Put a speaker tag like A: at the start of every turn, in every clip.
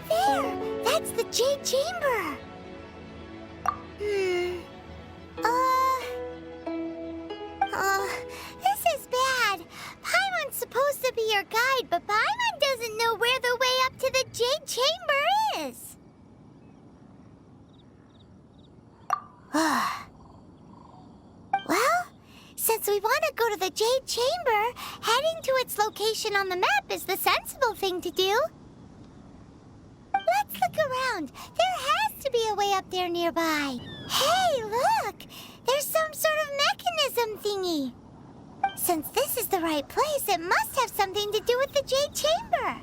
A: there! That's the Jade Chamber! This is bad. Paimon's supposed to be your guide, but Paimon doesn't know where the way up to the Jade Chamber is. Well, since we want to go to the Jade Chamber, heading to its location on the map is the sensible thing to do. Let's look around. There has to be a way up there nearby. Hey, look! There's some sort of mechanism thingy. Since this is the right place, it must have something to do with the Jade Chamber.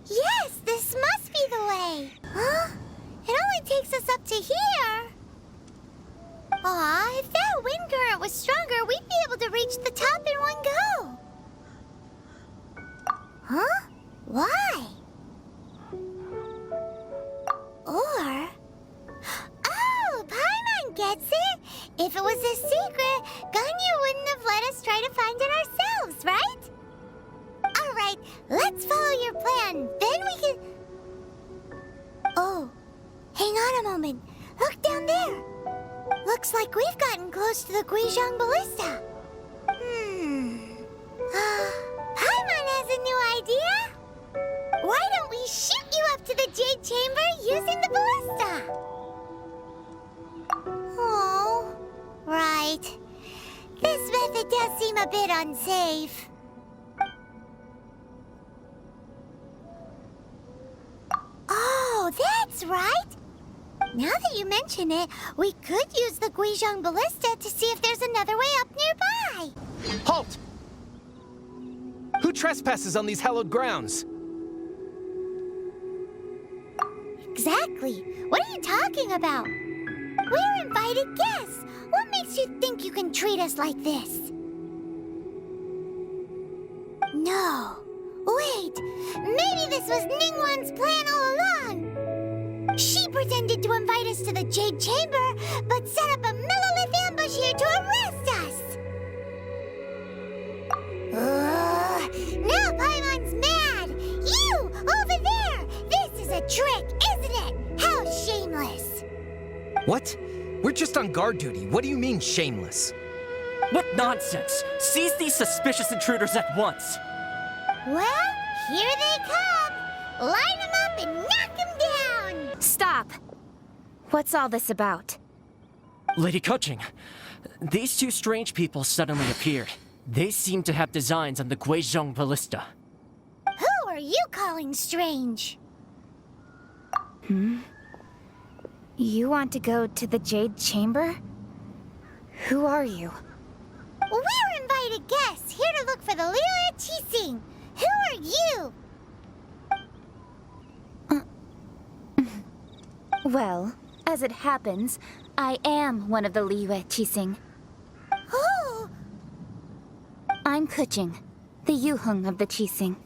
A: Yes, this must be the way. Huh? It only takes us up to here. Aw, if that wind current was stronger, we'd be able to reach the top in one go. Huh? Why? Or... Oh, Paimon gets it! If it was a secret, Ganyu wouldn't have let us try to find it ourselves, right? Alright, let's follow your plan. Then we can... Oh, hang on a moment. Look down there. Looks like we've gotten close to the Guizhong Ballista. Paimon has a new idea. Why don't we shoot you up to the Jade Chamber using the ballista? Oh, right. This method does seem a bit unsafe. Oh, that's right. Now that you mention it, we could use the Guizhong Ballista to see if there's another way up nearby.
B: Halt! Who trespasses on these hallowed grounds?
A: Exactly. What are you talking about? We're invited guests. What makes you think you can treat us like this? No. Wait. Maybe this was Ningguang's plan all along. She pretended to invite us to the Jade Chamber, but set up a Millilith ambush here to arrest us. Now Paimon's mad. You, over there. This is a trick, isn't it? How shameless.
B: What? We're just on guard duty. What do you mean, shameless?
C: What nonsense! Seize these suspicious intruders at once!
A: Well, here they come. Line them up and knock them down.
D: Stop! What's all this about?
C: Lady Keqing, these two strange people suddenly appeared. They seem to have designs on the Guizhong Ballista.
A: Who are you calling strange?
D: You want to go to the Jade Chamber? Who are you?
A: We're invited guests here to look for the Liyue Qixing. Who are you?
D: Well, as it happens, I am one of the Liyue Qixing.
A: Who?
D: I'm Keqing, the Yuheng of the Qixing.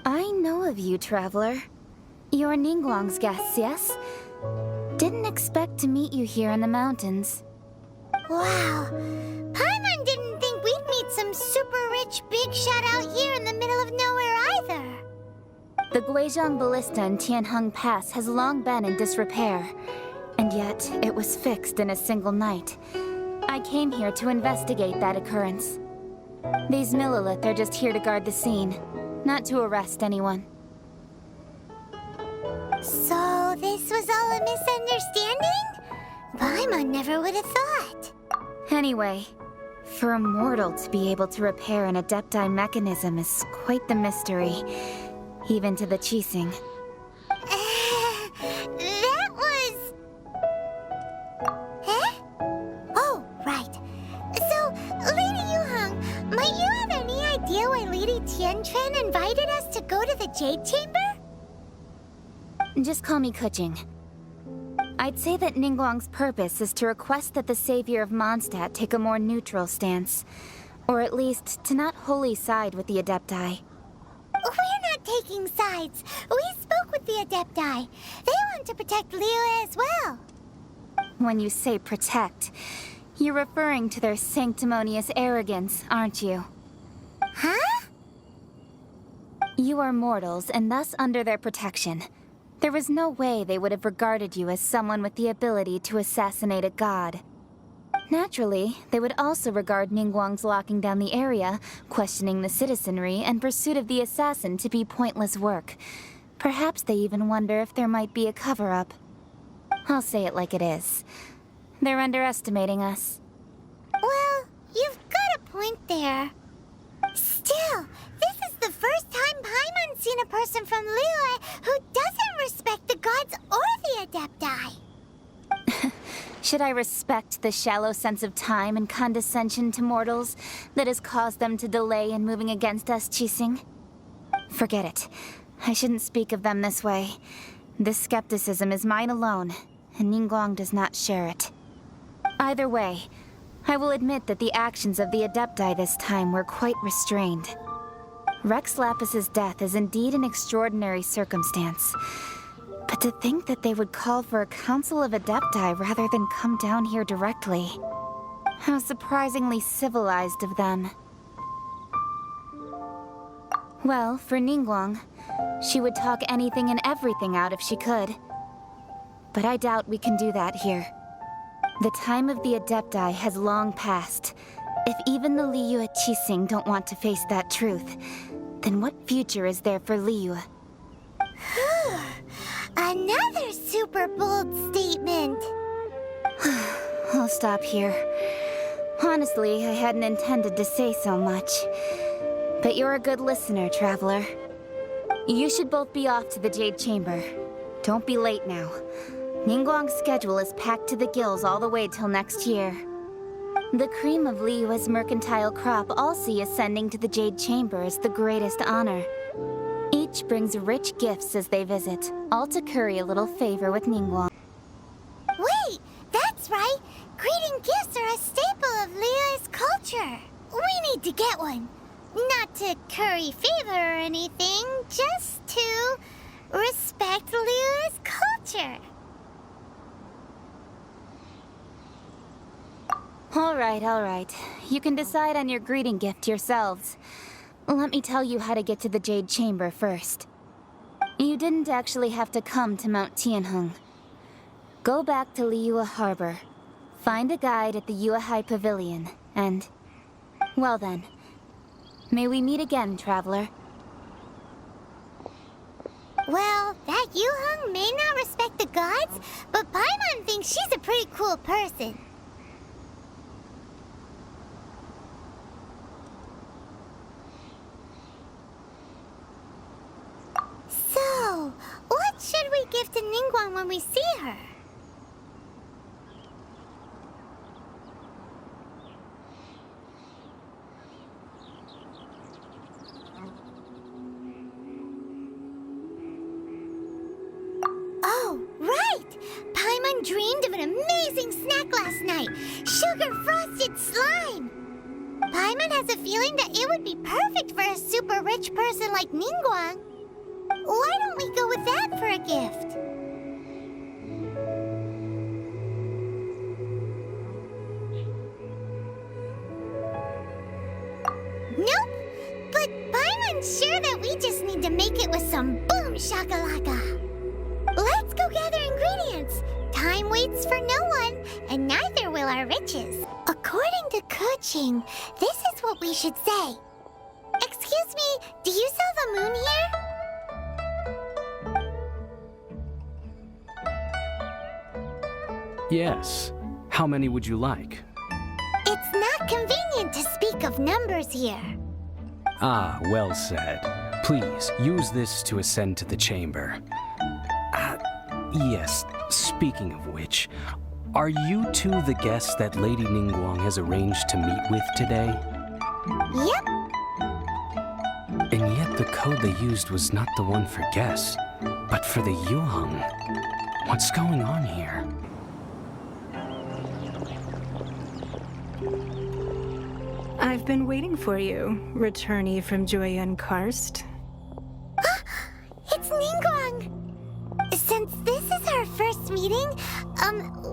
D: I know of you, traveler. You're Ningguang's guests, yes? Didn't expect to meet you here in the mountains.
A: Wow. Paimon didn't think we'd meet some super rich big shot out here in the middle of nowhere either.
D: The Guizhong Ballista in Tianheng Pass has long been in disrepair, and yet it was fixed in a single night. I came here to investigate that occurrence. These Millilith are just here to guard the scene, not to arrest anyone.
A: So this was all a misunderstanding? Paimon never would have thought.
D: Anyway, for a mortal to be able to repair an Adepti mechanism is quite the mystery, even to the Qixing.
A: That was... Huh? Oh, right. So, Lady Yuheng, might you have any idea why Lady Tianquan invited us to go to the Jade Chamber?
D: Just call me Keqing. I'd say that Ningguang's purpose is to request that the savior of Mondstadt take a more neutral stance, or at least to not wholly side with the Adepti.
A: We're not taking sides. We spoke with the Adepti. They want to protect Liyue as well.
D: When you say protect, you're referring to their sanctimonious arrogance, aren't you?
A: Huh?
D: You are mortals and thus under their protection. There was no way they would have regarded you as someone with the ability to assassinate a god. Naturally, they would also regard Ningguang's locking down the area, questioning the citizenry, and pursuit of the assassin to be pointless work. Perhaps they even wonder if there might be a cover-up. I'll say it like it is. They're underestimating us.
A: Well, you've got a point there. Still, this is the first time Paimon's seen a person from Liyue who doesn't respect the gods or the Adepti.
D: Should I respect the shallow sense of time and condescension to mortals that has caused them to delay in moving against us, Qixing? Forget it. I shouldn't speak of them this way. This skepticism is mine alone, and Ningguang does not share it. Either way, I will admit that the actions of the Adepti this time were quite restrained. Rex Lapis's death is indeed an extraordinary circumstance. But to think that they would call for a council of Adepti rather than come down here directly. How surprisingly civilized of them. Well, for Ningguang, she would talk anything and everything out if she could. But I doubt we can do that here. The time of the Adepti has long passed. If even the Liyue Qixing don't want to face that truth, then what future is there for Liyue?
A: Another super bold statement.
D: I'll stop here. Honestly, I hadn't intended to say so much. But you're a good listener, Traveler. You should both be off to the Jade Chamber. Don't be late now. Ningguang's schedule is packed to the gills all the way till next year. The cream of Liyue's mercantile crop all see ascending to the Jade Chamber as the greatest honor. Each brings rich gifts as they visit, all to curry a little favor with Ningguang.
A: Wait, that's right. Greeting gifts are a staple of Liyue's culture. We need to get one. Not to curry favor or anything, just to respect Liyue's culture.
D: All right. You can decide on your greeting gift yourselves. Let me tell you how to get to the Jade Chamber first. You didn't actually have to come to Mount Tianheng. Go back to Liyue Harbor. Find a guide at the Yuehai Pavilion, and... well then. May we meet again, Traveler.
A: Well, that Yuheng may not respect the gods, but Paimon thinks she's a pretty cool person. So, what should we give to Ningguang when we see her? Oh, right! Paimon dreamed of an amazing snack last night. Sugar-frosted slime! Paimon has a feeling that it would be perfect for a super rich person like Ningguang. Why don't we go with that for a gift? Nope! But Paimon's sure that we just need to make it with some boom shakalaka. Let's go gather ingredients. Time waits for no one, and neither will our riches. According to Keqing, this is what we should say. Excuse me, do you sell the moon here?
E: Yes. How many would you like?
A: It's not convenient to speak of numbers here.
E: Ah, well said. Please, use this to ascend to the chamber. Yes, speaking of which, are you two the guests that Lady Ningguang has arranged to meet with today?
A: Yep.
E: And yet the code they used was not the one for guests, but for the Yuheng. What's going on here?
F: I've been waiting for you, returnee from Jueyun Karst.
A: It's Ningguang! Since this is our first meeting,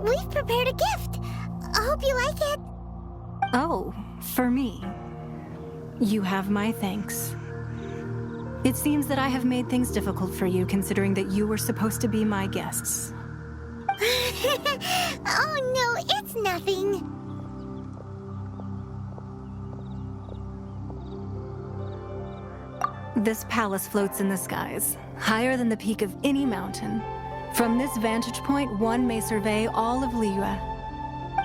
A: we've prepared a gift. I hope you like it.
F: Oh, for me. You have my thanks. It seems that I have made things difficult for you, considering that you were supposed to be my guests.
A: Oh no, it's nothing.
F: This palace floats in the skies, higher than the peak of any mountain. From this vantage point, one may survey all of Liyue.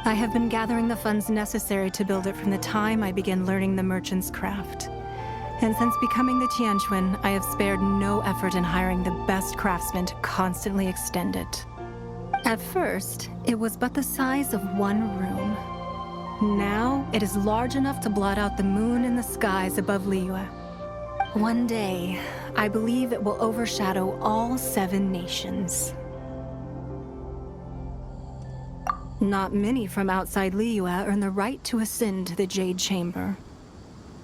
F: I have been gathering the funds necessary to build it from the time I began learning the merchant's craft. And since becoming the Tianquan, I have spared no effort in hiring the best craftsmen to constantly extend it. At first, it was but the size of one room. Now, it is large enough to blot out the moon in the skies above Liyue. One day, I believe it will overshadow all 7 nations. Not many from outside Liyue earn the right to ascend to the JadeChamber.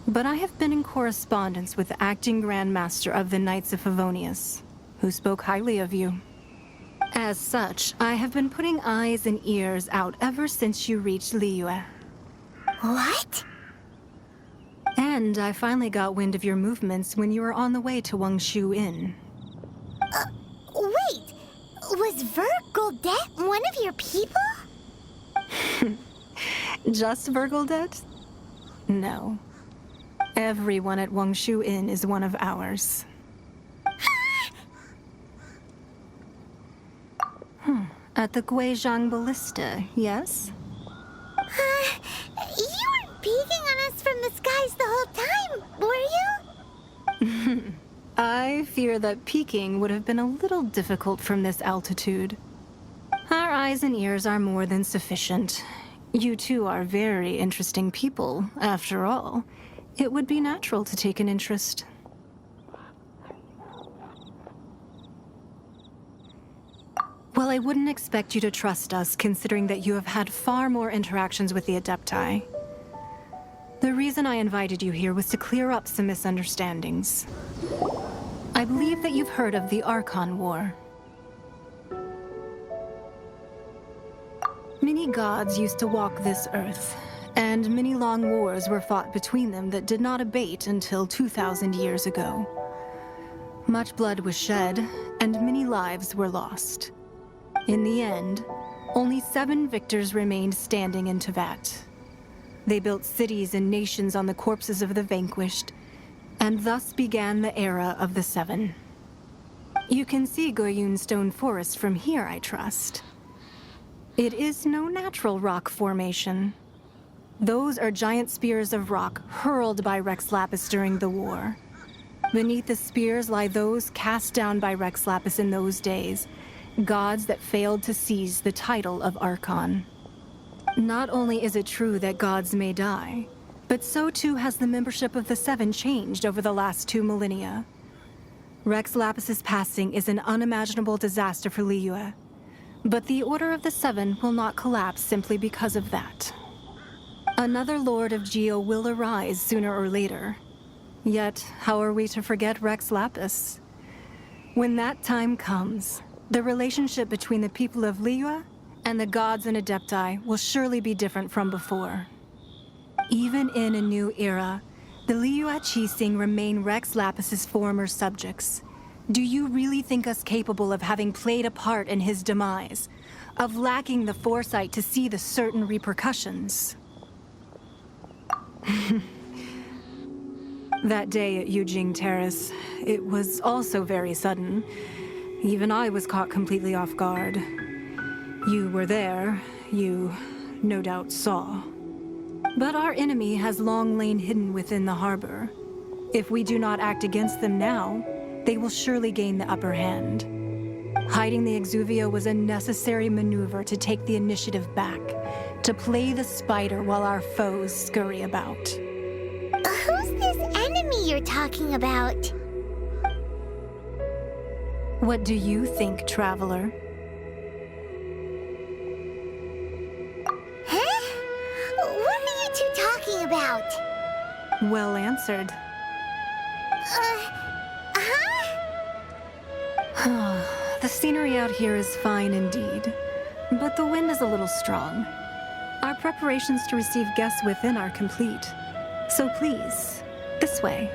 F: But I have been in correspondence with the acting Grand Master of the Knights of Favonius, who spoke highly of you. As such, I have been putting eyes and ears out ever since you reached Liyue.
A: What?
F: And I finally got wind of your movements when you were on the way to Wangshu Inn.
A: Wait! Was Vergoldet one of your people?
F: Just Vergoldet? No. Everyone at Wangshu Inn is one of ours. At the Guizhang Ballista, yes?
A: You weren't peeking on us from the skies the whole time, were you?
F: I fear that peeking would have been a little difficult from this altitude. Our eyes and ears are more than sufficient. You two are very interesting people, after all. It would be natural to take an interest. Well, I wouldn't expect you to trust us, considering that you have had far more interactions with the Adepti. The reason I invited you here was to clear up some misunderstandings. I believe that you've heard of the Archon War. Many gods used to walk this earth, and many long wars were fought between them that did not abate until 2,000 years ago. Much blood was shed, and many lives were lost. In the end, only 7 victors remained standing in Teyvat. They built cities and nations on the corpses of the vanquished, and thus began the era of the 7. You can see Goyun Stone Forest from here, I trust. It is no natural rock formation. Those are giant spears of rock hurled by Rex Lapis during the war. Beneath the spears lie those cast down by Rex Lapis in those days, gods that failed to seize the title of Archon. Not only is it true that gods may die, but so too has the membership of the 7 changed over the last 2 millennia. Rex Lapis's passing is an unimaginable disaster for Liyue, but the Order of the 7 will not collapse simply because of that. Another Lord of Geo will arise sooner or later. Yet, how are we to forget Rex Lapis? When that time comes, the relationship between the people of Liyue and the gods and Adepti will surely be different from before. Even in a new era, the Liyue Qixing remain Rex Lapis's former subjects. Do you really think us capable of having played a part in his demise? Of lacking the foresight to see the certain repercussions? That day at Yujing Terrace, it was also very sudden. Even I was caught completely off guard. You were there, you no doubt saw. But our enemy has long lain hidden within the harbor. If we do not act against them now, they will surely gain the upper hand. Hiding the Exuvio was a necessary maneuver to take the initiative back, to play the spider while our foes scurry about.
A: Who's this enemy you're talking about?
F: What do you think, traveler?
A: Huh? What are you two talking about?
F: Well answered. The scenery out here is fine indeed, but the wind is a little strong. Our preparations to receive guests within are complete. So please, this way.